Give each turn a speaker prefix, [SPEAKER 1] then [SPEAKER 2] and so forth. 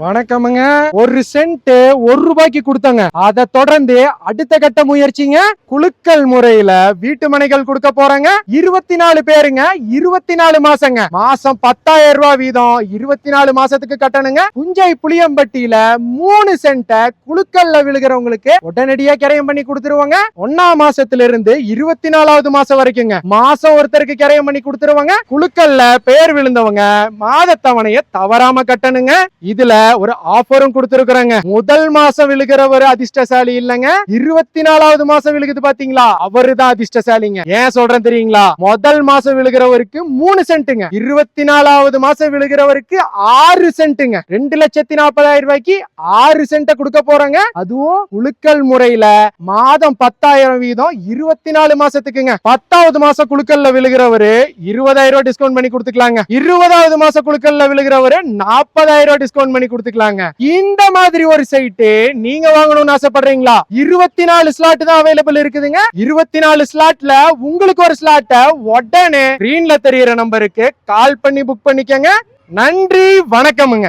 [SPEAKER 1] வணக்கமுங்க. ஒரு சென்ட் ₹1 கொடுத்தாங்க. அதை தொடர்ந்து அடுத்த கட்ட முயற்சிங்க குலுக்கல் முறையில வீட்டு மனைகள் கொடுக்க போறாங்க. 24 பேருங்க, 24 மாசங்க. மாசம் ₹10,000 வீதம் 24 மாசத்துக்கு கட்டணுங்க. புஞ்சை புளியம்பட்டியில 3 சென்ட குலுக்கல்ல விழுகிறவங்களுக்கு உடனடியா கிரயம் பண்ணி கொடுத்துருவாங்க. 1ஆம் மாசத்துல இருந்து 24வது மாசம் வரைக்குங்க மாசம் ஒருத்தருக்கு கிரயம் பண்ணி கொடுத்துருவாங்க. குலுக்கல்ல பேர் விழுந்தவங்க மாத தவணையை தவறாம கட்டணுங்க. இதுல ஒரு ஆஃபரும் கொடுத்திருக்காங்க. முதல் மாசம் விழுகிறவர் அதிர்ஷ்டசாலி இல்லங்க, 24வது மாசம் விழுகுது பாத்தீங்களா, அவருதான் அதிர்ஷ்டசாலிங்க. ஏன் சொல்றேன் தெரியுங்களா? முதல் மாசம் விழுகிறவருக்கு 3 சென்ட்டுங்க, 24வது மாசம் விழுகிறவருக்கு 6 சென்ட்டுங்க. 2,40,000 6 சென்ட் கொடுக்க போறாங்க. அதுவும் குலுக்கல் முறையில மாதம் 10,000 வீதம் 24 மாசத்துக்குங்க. 10வது மாசம் குலுக்கல்ல விழுகிறவரு ₹20,000 டிஸ்கவுண்ட் பண்ணி கொடுத்துக்கலாங்க. 20வது மாசம் குலுக்கல்ல விழுகிறவரு ₹40,000 டிஸ்கவுண்ட் பண்ணி கொடுத்துக்கலாங்க. இந்த மாதிரி ஒரு சைட் நீங்க வாங்கணும்னு ஆசைப்படுறீங்களா? 24 ஸ்லாட் தான் அவைலபிள் இருக்குதுங்க. 24 ஸ்லாட்ல உங்களுக்கு ஒரு ஸ்லாட்டை உடனே ஸ்கிரீன்ல தெரியுற நம்பருக்கு கால் பண்ணி புக் பண்ணிக்கங்க. நன்றி, வணக்கமுங்க.